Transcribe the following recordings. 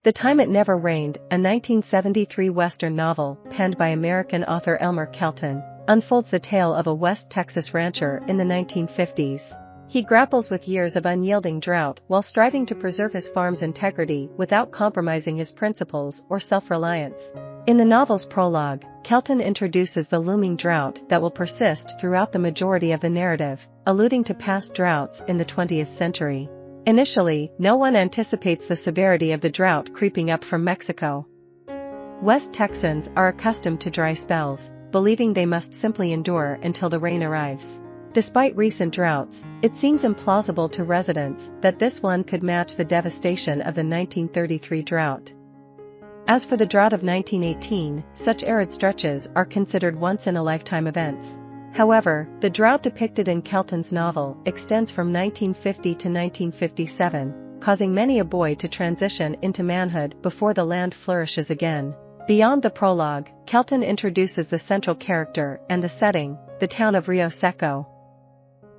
The Time It Never Rained, a 1973 Western novel penned by American author Elmer Kelton, unfolds the tale of a West Texas rancher in the 1950s. He grapples with years of unyielding drought while striving to preserve his farm's integrity without compromising his principles or self-reliance. In the novel's prologue, Kelton introduces the looming drought that will persist throughout the majority of the narrative, alluding to past droughts in the 20th century. Initially, no one anticipates the severity of the drought creeping up from Mexico. West Texans are accustomed to dry spells, believing they must simply endure until the rain arrives. Despite recent droughts, it seems implausible to residents that this one could match the devastation of the 1933 drought. As for the drought of 1918, such arid stretches are considered once-in-a-lifetime events. However, the drought depicted in Kelton's novel extends from 1950 to 1957, causing many a boy to transition into manhood before the land flourishes again. Beyond the prologue, Kelton introduces the central character and the setting, the town of Rio Seco.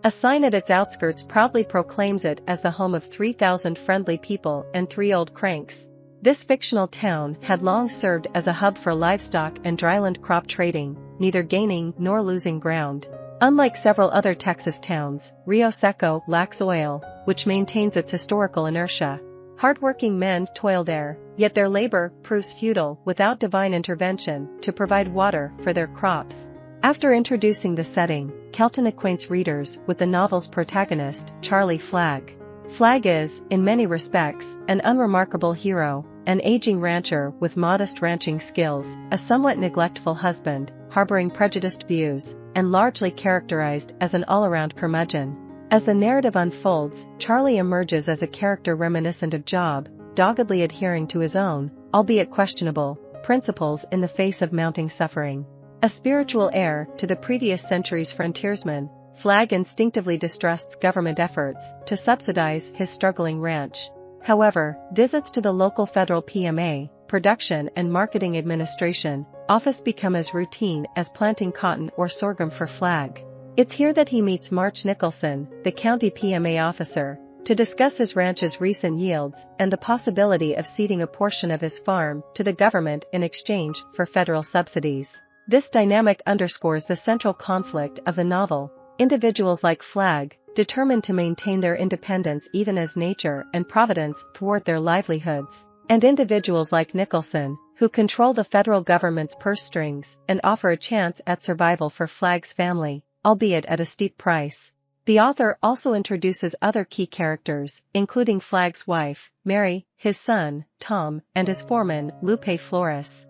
A sign at its outskirts proudly proclaims it as the home of 3,000 friendly people and 3 old cranks. This fictional town had long served as a hub for livestock and dryland crop trading, neither gaining nor losing ground. Unlike several other Texas towns, Rio Seco lacks oil, which maintains its historical inertia. Hardworking men toil there, yet their labor proves futile without divine intervention to provide water for their crops. After introducing the setting, Kelton acquaints readers with the novel's protagonist, Charlie Flagg. Flagg is, in many respects, an unremarkable hero, an aging rancher with modest ranching skills, a somewhat neglectful husband, harboring prejudiced views, and largely characterized as an all-around curmudgeon. As the narrative unfolds, Charlie emerges as a character reminiscent of Job, doggedly adhering to his own, albeit questionable, principles in the face of mounting suffering. A spiritual heir to the previous century's frontiersman, Flagg instinctively distrusts government efforts to subsidize his struggling ranch. However, visits to the local federal PMA, Production and Marketing Administration, office become as routine as planting cotton or sorghum for Flagg. It's here that he meets March Nicholson, the county PMA officer, to discuss his ranch's recent yields and the possibility of ceding a portion of his farm to the government in exchange for federal subsidies. This dynamic underscores the central conflict of the novel. Individuals like Flagg, determined to maintain their independence even as nature and providence thwart their livelihoods, and individuals like Nicholson, who control the federal government's purse strings and offer a chance at survival for Flagg's family, albeit at a steep price. The author also introduces other key characters, including Flagg's wife, Mary, his son, Tom, and his foreman, Lupe Flores.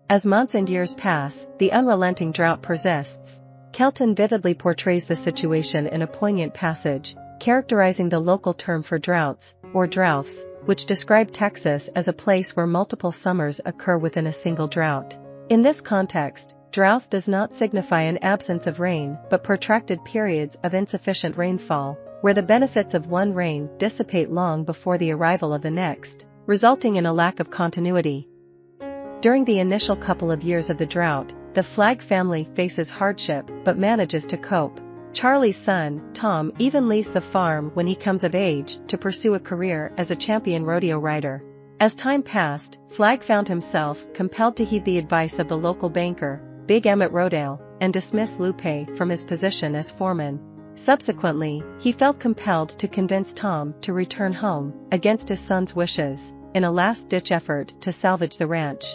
As months and years pass, the unrelenting drought persists. Kelton vividly portrays the situation in a poignant passage, characterizing the local term for droughts, or droughts, which describe Texas as a place where multiple summers occur within a single drought. In this context, drought does not signify an absence of rain but protracted periods of insufficient rainfall, where the benefits of one rain dissipate long before the arrival of the next, resulting in a lack of continuity. During the initial couple of years of the drought, the Flagg family faces hardship but manages to cope. Charlie's son, Tom, even leaves the farm when he comes of age to pursue a career as a champion rodeo rider. As time passed, Flagg found himself compelled to heed the advice of the local banker, Big Emmett Rodale, and dismiss Lupe from his position as foreman. Subsequently, he felt compelled to convince Tom to return home, against his son's wishes, in a last-ditch effort to salvage the ranch.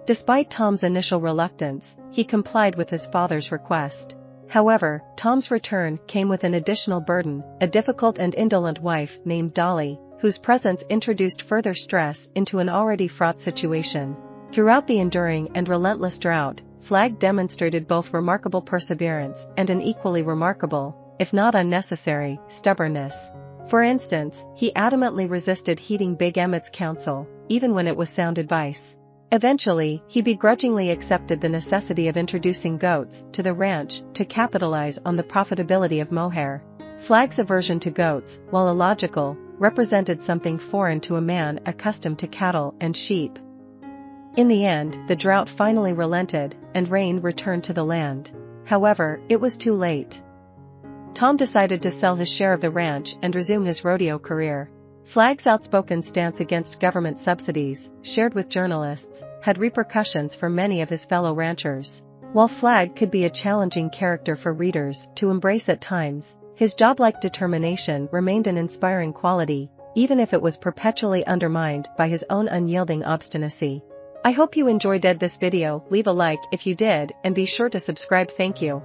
Despite Tom's initial reluctance, he complied with his father's request. However, Tom's return came with an additional burden, a difficult and indolent wife named Dolly, whose presence introduced further stress into an already fraught situation. Throughout the enduring and relentless drought, Flagg demonstrated both remarkable perseverance and an equally remarkable, if not unnecessary, stubbornness. For instance, he adamantly resisted heeding Big Emmett's counsel, even when it was sound advice. Eventually, he begrudgingly accepted the necessity of introducing goats to the ranch to capitalize on the profitability of mohair. Flagg's aversion to goats, while illogical, represented something foreign to a man accustomed to cattle and sheep. In the end, the drought finally relented, and rain returned to the land. However, it was too late. Tom decided to sell his share of the ranch and resume his rodeo career. Flagg's outspoken stance against government subsidies, shared with journalists, had repercussions for many of his fellow ranchers. While Flagg could be a challenging character for readers to embrace at times, his job-like determination remained an inspiring quality, even if it was perpetually undermined by his own unyielding obstinacy. I hope you enjoyed this video. Leave a like if you did and be sure to subscribe. Thank you.